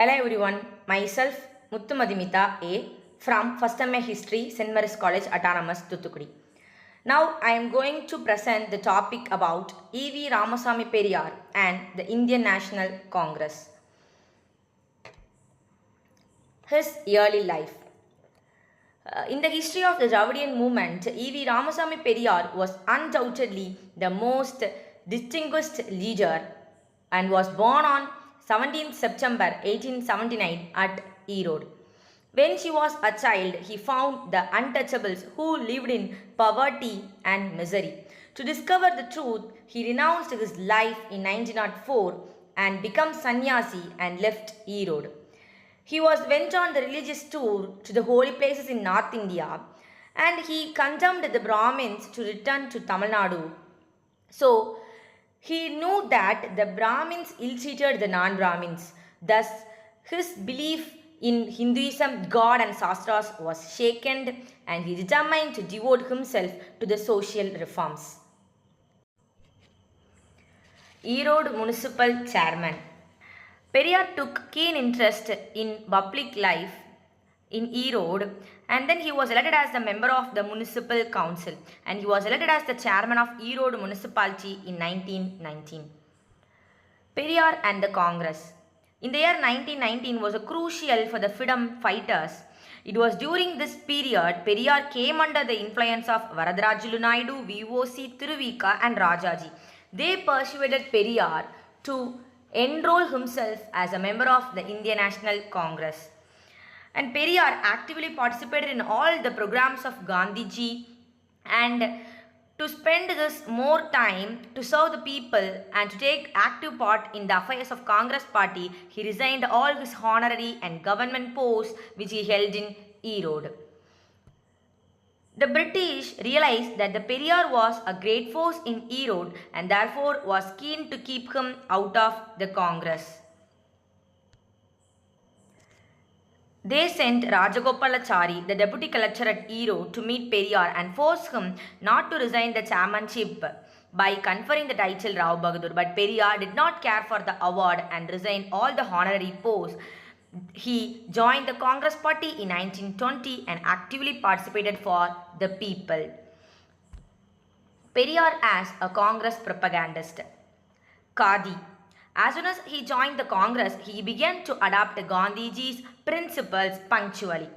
Hello everyone, myself Muthumadimita A from First MA History, St. Mary's College, Autonomous, Thuthukudi. Now I am going to present the topic about E.V. Ramasamy Periyar and the Indian National Congress. His early life. In the history of the Dravidian movement, E.V. Ramasamy Periyar was undoubtedly the most distinguished leader and was born on 17th September 1879 at Erode. When he was a child, he found the untouchables who lived in poverty and misery. To discover the truth, he renounced his life in 1904 and became sannyasi and left Erode. He went on the religious tour to the holy places in North India and he condemned the Brahmins to return to Tamil Nadu. So, he knew that the Brahmins ill-treated the non-Brahmins. Thus, his belief in Hinduism, God and Shastras was shaken and he determined to devote himself to the social reforms. Erode Municipal Chairman. Periyar took keen interest in public life in Erode and then he was elected as the member of the municipal council and he was elected as the chairman of Erode municipality in 1919. Periyar and the Congress. In the year 1919 was crucial for the freedom fighters. It was during this period Periyar came under the influence of Varadarajulu Naidu, VOC Tiruvika and Rajaji. They persuaded Periyar to enroll himself as a member of the Indian National Congress. And Periyar actively participated in all the programs of Gandhiji and to spend this more time to serve the people and to take active part in the affairs of Congress party, he resigned all his honorary and government posts which he held in Erode. The British realized that the Periyar was a great force in Erode and therefore was keen to keep him out of the Congress. They sent Rajagopalachari, the deputy collector at Erode, to meet Periyar and forced him not to resign the chairmanship by conferring the title Rao Bahadur. But Periyar did not care for the award and resigned all the honorary posts. He joined the Congress party in 1920 and actively participated for the people. Periyar as a Congress propagandist. Khadi. As soon as he joined the Congress, he began to adopt Gandhiji's principles punctually.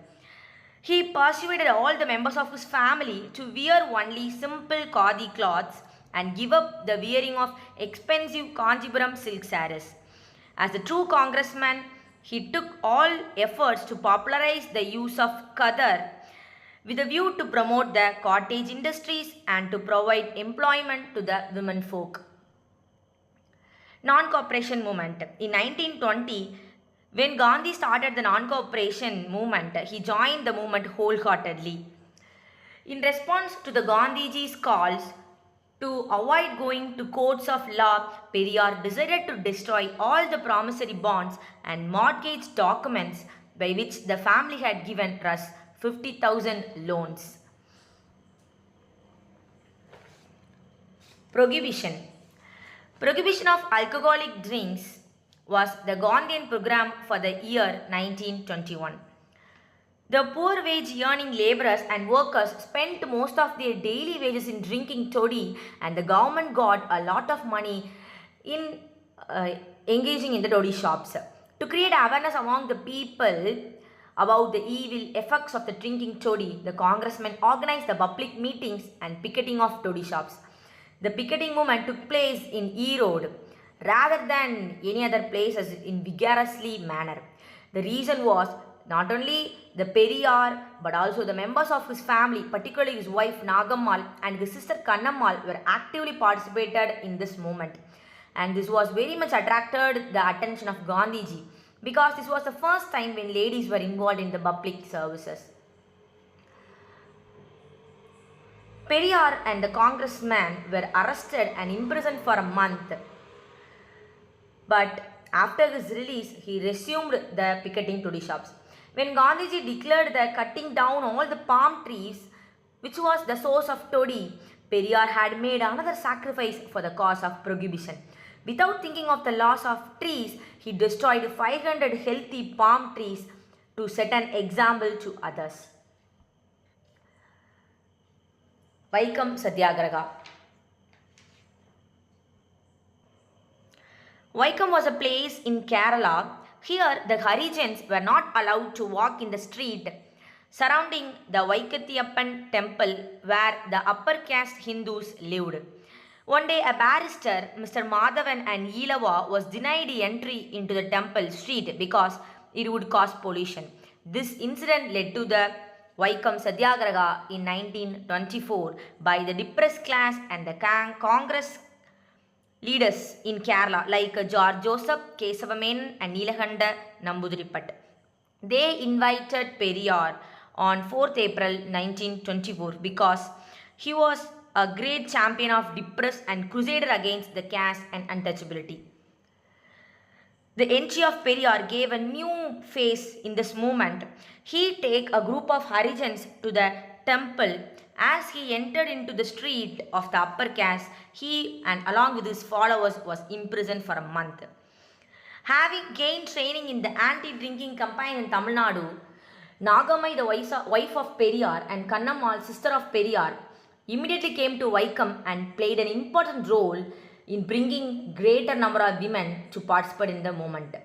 He persuaded all the members of his family to wear only simple khadi cloths and give up the wearing of expensive Kanjipuram silk sarees. As a true congressman, he took all efforts to popularize the use of khadar with a view to promote the cottage industries and to provide employment to the women folk. Non-cooperation movement. In 1920, when Gandhi started the non-cooperation movement, he joined the movement wholeheartedly. In response to the Gandhiji's calls to avoid going to courts of law, Periyar decided to destroy all the promissory bonds and mortgage documents by which the family had given Russ 50,000 loans. Prohibition. Prohibition of alcoholic drinks was the Gandhian program for the year 1921. The poor wage earning labourers and workers spent most of their daily wages in drinking toddy and the government got a lot of money in engaging in the toddy shops. To create awareness among the people about the evil effects of the drinking toddy, the congressmen organized the public meetings and picketing of toddy shops. The picketing movement took place in Erode rather than any other places in vigorously manner. The reason was not only the Periyar but also the members of his family, particularly his wife Nagammal and his sister Kannammal were actively participated in this movement. And this was very much attracted the attention of Gandhiji because this was the first time when ladies were involved in the public services. Periyar and the congressman were arrested and imprisoned for a month. But after his release, he resumed the picketing toddy shops. When Gandhiji declared the cutting down all the palm trees, which was the source of toddy, Periyar had made another sacrifice for the cause of prohibition. Without thinking of the loss of trees, he destroyed 500 healthy palm trees to set an example to others. Vaikam Satyagraha. Vaikam was a place in Kerala. Here, the Harijans were not allowed to walk in the street surrounding the Vaikatiyappan temple where the upper caste Hindus lived. One day, a barrister, Mr. Madhavan and Eelava, was denied entry into the temple street because it would cause pollution. This incident led to the Vaikam Satyagraha in 1924 by the depressed class and the Congress leaders in Kerala like George Joseph, Kesavamenan and Nilakanda Nambudiripat. They invited Periyar on 4th April 1924 because he was a great champion of depressed and crusader against the caste and untouchability. The entry of Periyar gave a new face in this movement. He took a group of Harijans to the temple. As he entered into the street of the upper caste, he and along with his followers was imprisoned for a month. Having gained training in the anti-drinking campaign in Tamil Nadu, Nagamai, the wife of Periyar, and Kannammal, sister of Periyar, immediately came to Vaikam and played an important role in bringing greater number of women to participate in the movement.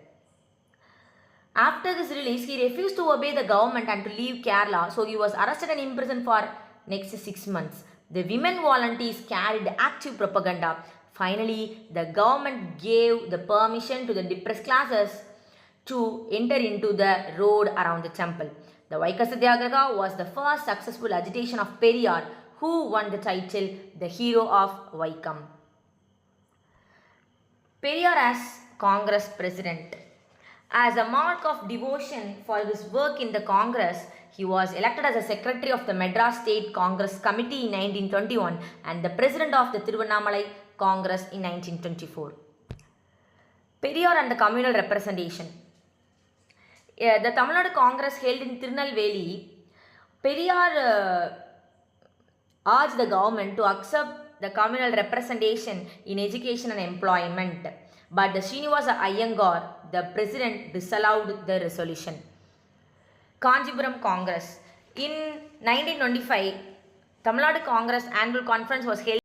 After this release, he refused to obey the government and to leave Kerala, so he was arrested and imprisoned for next 6 months. The women volunteers carried active propaganda. Finally, the government gave the permission to the depressed classes to enter into the road around the temple. The Vaikam Satyagraha was the first successful agitation of Periyar, who won the title the Hero of Vaikam. Periyar as Congress President. As a mark of devotion for his work in the Congress, he was elected as a secretary of the Madras State Congress Committee in 1921 and the president of the Tiruvannamalai Congress in 1924. Periyar and the communal representation. The Tamil Nadu Congress held in Tirunelveli, Periyar urged the government to accept the communal representation in education and employment. But the Srinivasa Iyengar, the president, disallowed the resolution. Kanjipuram Congress. In 1925, Tamil Nadu Congress annual conference was held